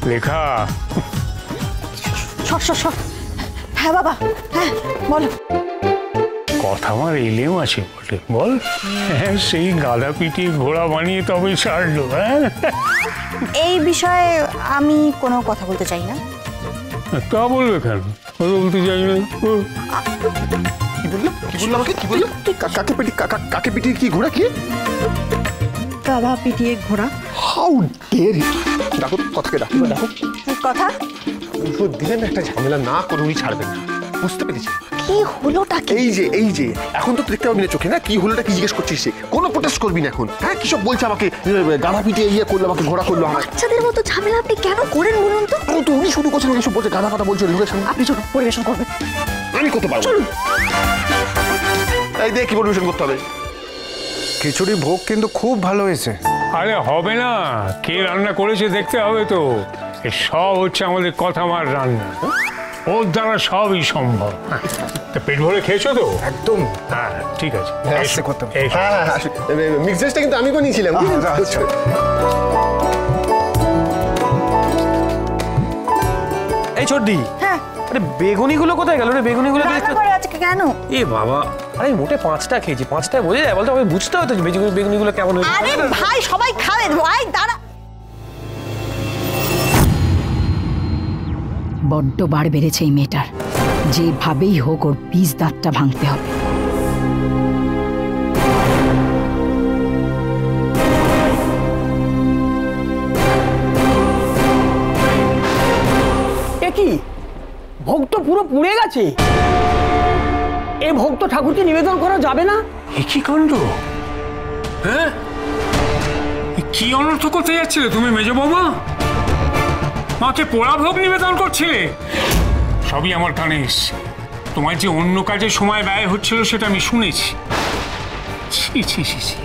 লেখা। হ্যাঁ বাবা, হ্যাঁ বলো। কথা আমার এলেও আছে বটে, বল। হ্যাঁ, সেই গাধা পিটিয়ে ঘোড়া বানিয়ে তবেই ছাড়লো। হ্যাঁ, এই বিষয়ে আমি কোনো কথা বলতে চাই না। তা বলবে কেন? বলতে চাই না। কি বললো? কি বললো? কাকে পিটিয়ে কি ঘোড়া? কি গাধা পিটিয়ে ঘোড়া? How dare you! দেখো কথাকে ডাকো। কথা দিলেন একটা ঝামেলা না করে উনি ছাড়বেন না, বুঝতে পেরেছি। কি হলোটা কি? এই যে এখন তো দেখতে পাবি না চোখে, না কি হলোটা কি জিজ্ঞেস করছিস? কোনো প্রোটেস্ট করবি না এখন। হ্যাঁ, কি সব বলছে আমাকে, গাধা পিটিয়ে ইয়ে করলো, আমাকে ঘোড়া করলো। বাচ্চাদের মতো ঝামেলা আপনি কেন করেন বলুন তো? তো উনি শুরু করছেন, এইসব বলছে, গাধা কথা বলছে লোকের সামনে। আপনি চলুন, পরিবেশন করবেন। আমি করতে পারবো। চলুন। এই দেখ কি পরিবেশন করতে হবে। খিচুড়ি ভোগ কিন্তু খুব ভালো হয়েছে। আরে হবে না, কে রান্না করেছে দেখতে হবে তো। সব হচ্ছে আমাদের কথামার রান্না, ওর দ্বারা সবই সম্ভব। তা পেট ভরে খেয়েছো তো? একদম। হ্যাঁ, ঠিক আছে। আস্তে করতে হবে। হ্যাঁ, মিক্সডটা কিন্তু আমি বানিয়েছিলাম। এই ছোটদি, হ্যাঁ, আরে বেগুনিগুলো কোথায় গেল রে? বেগুনিগুলো রান্না করে আজকে কেন? এ বাবা, আরে মোটে 5টা খেয়েছি, 5টায় বোঝা যায়? বলতো আমি বুঝতে হতো বেগুনিগুলো কেমন হয়েছে। আরে ভাই, সবাই খাবে। ভাই দাঁড়া। বড্ড বার বেড়েছে এই মেয়েটার। যেভাবেই হোক ওর পিস দাঁতটা ভাঙতে হবে। কি ভোগ তো পুরো পুড়ে গেছে। এই ভোগ তো ঠাকুরকে নিবেদন করা যাবে না। কি কাণ্ড! হ্যাঁ, কি অনর্থ করতে যাচ্ছিলে তুমি মেজ বৌমা? মাকে পোড়া ভোগ নিবেদন করছিলে? সবই আমার কানে এসছে। তোমার যে অন্য কাজে সময় ব্যয় হচ্ছিল সেটা আমি শুনেছি। ছি ছি ছি ছি,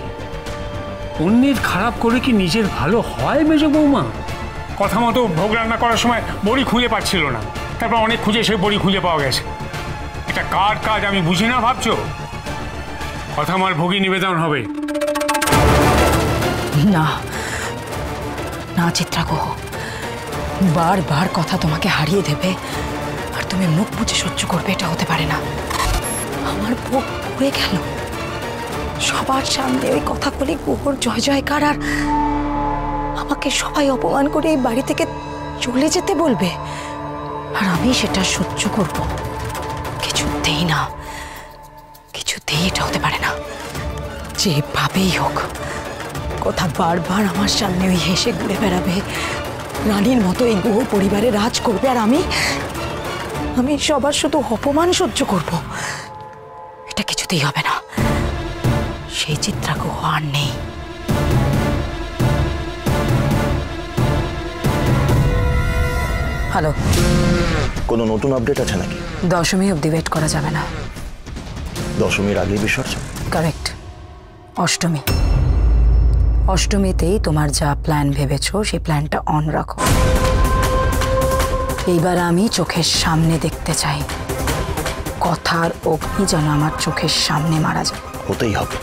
অন্যের খারাপ করে কি নিজের ভালো হয় মেজ বৌমা? কথা মতো ভোগ রান্না করার সময় বড়ি খুঁজে পাচ্ছিল না, তারপর অনেক খুঁজে সেই বড়ি খুঁজে পাওয়া গেছে। এটা কার কাজ আমি বুঝি না ভাবছো? কথা আমার ভোগী নিবেদন হবে। না না চিত্রা গো, বারবার কথা তোমাকে হারিয়ে দেবে আর তুমি মুখ বুঝে সহ্য করবে, এটা হতে পারে না। আমার ভোগ পুড়ে গেল, সবার সামনে ওই কথা বলে গুহর জয় জয়কার, আর আমাকে সবাই অপমান করে এই বাড়ি থেকে চলে যেতে বলবে, আর আমি সেটা সহ্য করব? কিছুতেই না, কিছুতেই এটা হতে পারে না। যেভাবেই হোক কথা বারবার আমার সামনে ওই হেসে ঘুরে বেড়াবে, রানীর মতো এই গুহ পরিবারে রাজ করবে, আর আমি সবার শুধু অপমান সহ্য করব। এটা কিছুতেই হবে না। সেই চিত্রা গুহ আর নেই। হ্যালো, কোনো নতুন আপডেট আছে নাকি? দশমী অবধি ওয়েট করা যাবে না। দশমীর আগে বিসর্জন? কারেক্ট, অষ্টমী। অষ্টমীতেই তোমার যা প্ল্যান ভেবেছো সেই প্ল্যানটা অন রাখো। এইবার আমি চোখের সামনে দেখতে চাই কথার অগ্নি যেন আমার চোখের সামনে মারা যায়। হতেই হবে,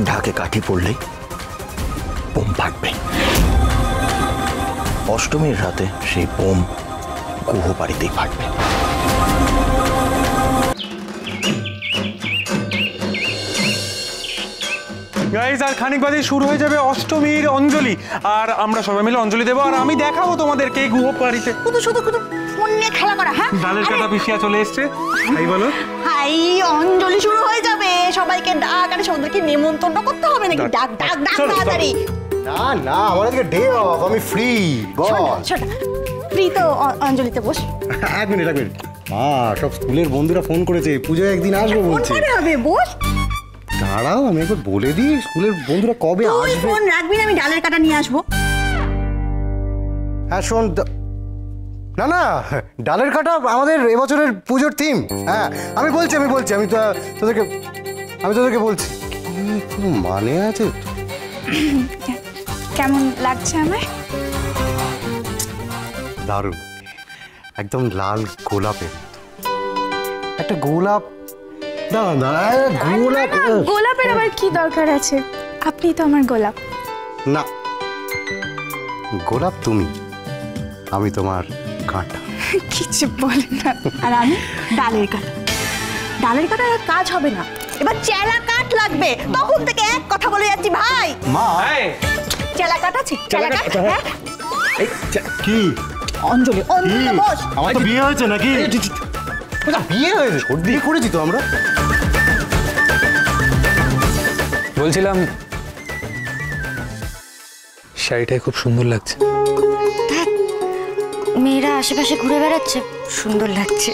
ঢাকে কাঠি পড়লেই বোম ফাটবে। অষ্টমীর রাতে সেই বোম গুহ বাড়িতেই ফাটবে। গাইজ, আর খানিক বাদে শুরু হয়ে যাবে অষ্টমীর অঞ্জলি, আর আমরা সবাই মিলে অঞ্জলি দেবো, আর আমি দেখাবো তোমাদেরকে এই গুহ বাড়িতে। শুধু ফোন নিয়ে খেলা করা। হ্যাঁ, ডালের কাটা পিসিয়া চলে এসছে। তাই বলো? হাই, অঞ্জলি শুরু হয়ে যাবে, সবাইকে ডাক। আরে সবাইকে নিমন্ত্রণ করতে হবে নাকি? ডাক ডাক ডাক তাড়াতাড়ি। না, আমার আজকে ডে অফ, আমি ফ্রি। বস ফ্রি তো অঞ্জলিতে বস। এক মিনিট। সব স্কুলের বন্ধুরা ফোন করেছে, পুজোয় একদিন আসবো বলছে। ফোন হবে, বস। দাঁড়াও, আমি একবার বলে দিই স্কুলের বন্ধুরা কবে আসবে। ফোন রাখবি না, আমি ডালের কাটা নিয়ে আসবো। হ্যাঁ শোন, না ডালের কাটা আমাদের এবছরের পুজোর থিম। হ্যাঁ, আমি বলছি আমি তোদেরকে বলছি। কোনো মানে আছে? কেমন লাগছে আমার? দারুণ, একদম লাল গোলাপের একটা গোলাপ। গোলাপের আবার কি দরকার আছে? আপনি তো আমার গোলাপ। না, গোলাপ তুমি, আমি তোমার কাঁটা। কিছু বলে না। আর আমি ডালের কাটা। ডালের কাটা আর কাজ হবে না, এবার চেলা কাঠ লাগবে। তখন থেকে এক কথা বলে যাচ্ছি ভাই। মা চেলা কাঠ আছে? চেলা কাঠ, হ্যাঁ? কি অঞ্জলি, অঞ্জলি বস। আমার তো বিয়ে হয়েছে নাকি? বিয়ে হয়েছে? বিয়ে করেছি তো আমরা। বলছিলাম শাড়িটায় খুব সুন্দর লাগছে। মেয়েরা আশেপাশে ঘুরে বেড়াচ্ছে, সুন্দর লাগছে।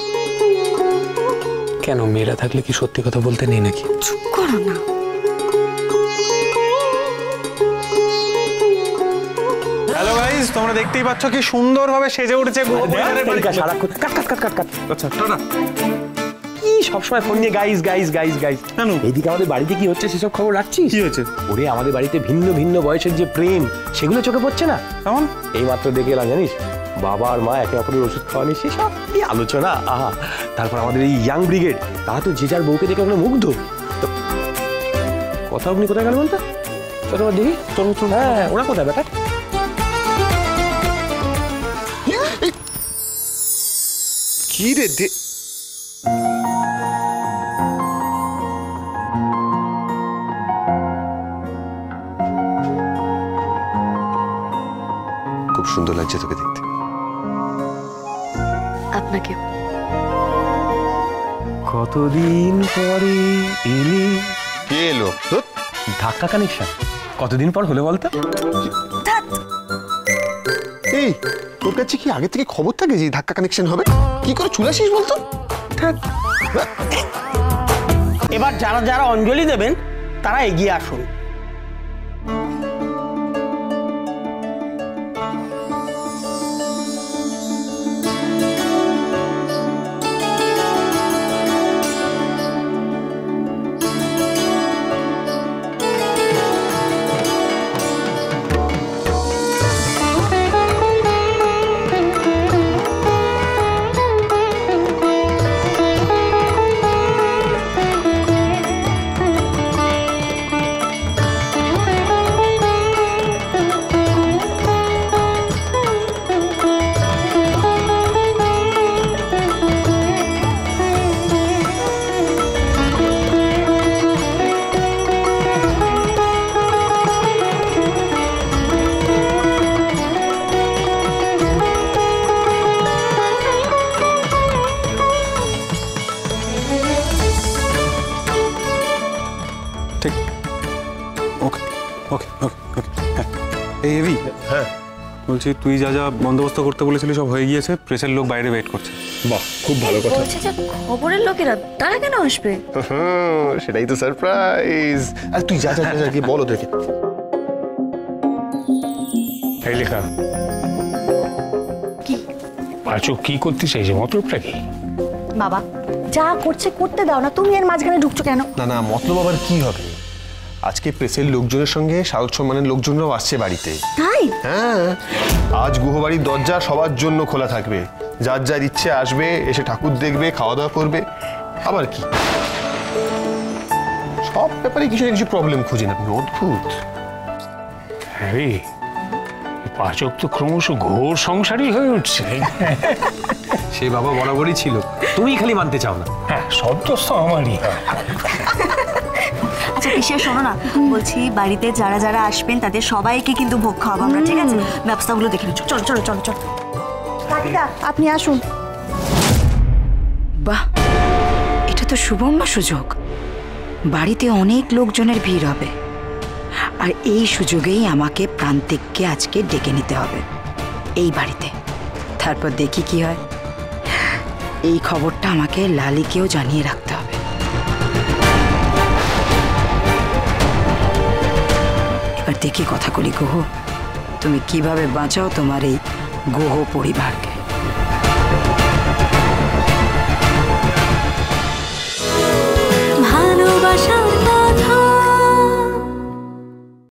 কেন, মেয়েরা থাকলে কি সত্যি কথা বলতে নেই নাকি? চুপ করো না। হ্যালো গাইস, তোমরা দেখতেই পাচ্ছ কি সুন্দরভাবে সেজে উঠেছে গুহ পরিবারের বাড়ি। আচ্ছা টাটা। কি সবসময় ফোন নিয়ে গাইস গাইস গাইস গাইস? কেন? এইদিকে আমাদের বাড়িতে কি হচ্ছে সেসব খবর রাখছিস? কি হয়েছে? ওরে আমাদের বাড়িতে ভিন্ন ভিন্ন বয়সের যে প্রেম, সেগুলো চোখে পড়ছে না? কেমন? এই মাত্র দেখে এলাম জানিস, বাবা আর মা একে অপরের ওষুধ খাওয়ানি, সেসব কি আলোচনা! আহা, তারপর আমাদের এই ইয়াং ব্রিগেড, তারা তো যে যার বউকে দেখে ওখানে মুগ্ধ। তো কথা আপনি কোথায় গেল বলতো? চলো দেখি। চলো। হ্যাঁ, ওরা কোথায় বেটা? কি রে খুব সুন্দর লাগছে তোকে দেখতে। আপনাকে কতদিন পরে এলি। কে এলো? ধাক্কা কানেকশন কতদিন পর হলো বলতো? এই তোর কাছে কি আগে থেকে খবর থাকে যে ধাক্কা কানেকশন হবে? কি করে চলে আসিস বলতো? এবার যারা যারা অঞ্জলি দেবেন তারা এগিয়ে আসুন। ঠিক, ওকে ওকে ওকে ওকে। হ্যাঁ এই এবি, হ্যাঁ বলছি তুই যা যা বন্দোবস্ত করতে বলেছিলি সব হয়ে গিয়েছে, প্রেসের লোক বাইরে ওয়েট করছে। বাহ, খুব ভালো কথা। বলছে যে খবরের লোকেরা, তারা কেন আসবে? সেটাই তো সারপ্রাইজ। আর তুই যা যা যা গিয়ে বল ওদেরকে। এই লেখা কি পাঁচু কি করতে চাইছে? মতলবটা কি? বাবা যা করছে করতে দাও না, তুমি এর মাঝখানে ঢুকছো কেন? না না, মতলব আবার কি হবে? আজকে প্রেসের লোকজনের সঙ্গে সাউথ সম্মানের লোকজনরাও আসছে বাড়িতে। তাই? হ্যাঁ, আজ গুহবাড়ির দরজা সবার জন্য খোলা থাকবে। যার যার ইচ্ছে আসবে, এসে ঠাকুর দেখবে, খাওয়া দাওয়া করবে। আবার কি, সব ব্যাপারে কিছু না কিছু প্রবলেম খুঁজে না। অদ্ভুত। হ্যাঁ রে, পাচক তো ক্রমশ ঘোর সংসারই হয়ে উঠছে। সে বাবা বরাবরই ছিল, তুমি খালি মানতে চাও না। হ্যাঁ, সব তো আমারই। আচ্ছা পিসিয়া শোনো না, বলছি বাড়িতে যারা যারা আসবেন তাদের সবাইকে কিন্তু ভোগ খাওয়াবো আমরা, ঠিক আছে? ব্যবস্থাগুলো দেখে নিচ্ছ। চলো চলো চলো চলো। কাকিদা আপনি আসুন। বাহ, এটা তো সুবর্ণ সুযোগ। বাড়িতে অনেক লোকজনের ভিড় হবে, আর এই সুযোগেই আমাকে প্রান্তিককে আজকে ডেকে নিতে হবে এই বাড়িতে। তারপর দেখি কি হয়। এই খবরটা আমাকে লালিকেও জানিয়ে রাখতে হবে। এবার দেখি কথা বলি গুহ, তুমি কিভাবে বাঁচাও তোমার এই গুহ পরিবারকে। ভালোবাসা